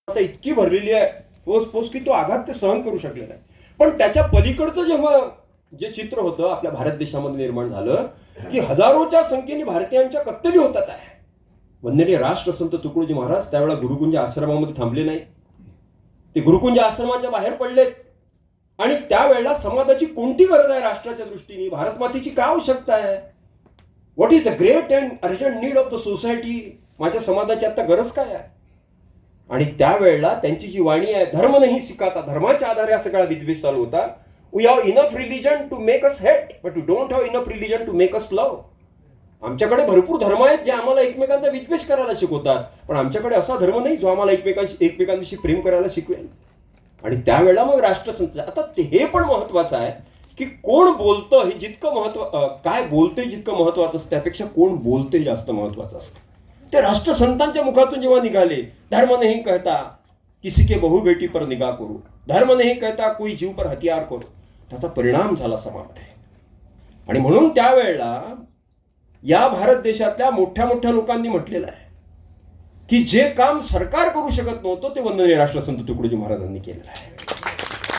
आता इतकी भरलेली आहे पोस की तो आघात ते सहन करू शकले नाही. पण त्याच्या पलीकडचं जेव्हा जे चित्र होतं आपल्या भारत देशामध्ये निर्माण झालं की हजारोच्या संख्येने भारतीयांच्या कत्तली होतात आहे. वंदनीय राष्ट्रसंत तुकडोजी महाराज त्यावेळेला गुरुकुंज आश्रमामध्ये थांबले नाही. ते गुरुकुंज आश्रमाच्या बाहेर पडलेत आणि त्यावेळेला समाजाची कोणती गरज आहे राष्ट्राच्या दृष्टीने, भारत मातेची काय आवश्यकता आहे, what is the great and urgent need of the society, माझ्या समाजाची आता गरज काय आहे. आणि त्यावेळेला त्यांची जी वाणी आहे, धर्म नाही स्वीकारता, धर्माच्या आधारे हा सगळा विद्वेष चालू होता. We have enough religion to make us hate but we don't have enough religion to make us love. आमच्याकडे भरपूर धर्म आहेत जे आम्हाला एकमेकांचा विद्वेष करायला शिकवतात, पण आमच्याकडे असा धर्म नाही जो आम्हाला एकमेकांविषयी प्रेम करायला शिकवेल. आणि त्यावेळेला मग राष्ट्रसंत, आता हे पण महत्वाचं आहे की कोण बोलतं हे जितकं काय बोलतंय जितकं महत्वाचं असतं त्यापेक्षा कोण बोलतंय जास्त महत्वाचं असतं. ते राष्ट्रसंतांच्या मुखातून जेव्हा निघाले, धर्म नहीं कहता किसी के बहु बेटी पर निगाह करू, धर्म नहीं कहता कोई जीव पर हथियार करू, त्याचा परिणाम झाला समाजामध्ये. आणि म्हणून त्यावेळेला या भारत देशातल्या मोठ्या मोठ्या लोकांनी म्हटलेलं आहे की जे काम सरकार करू शकत नव्हतं ते वंदनीय राष्ट्रसंत तुकडोजी महाराजांनी केलेलं आहे.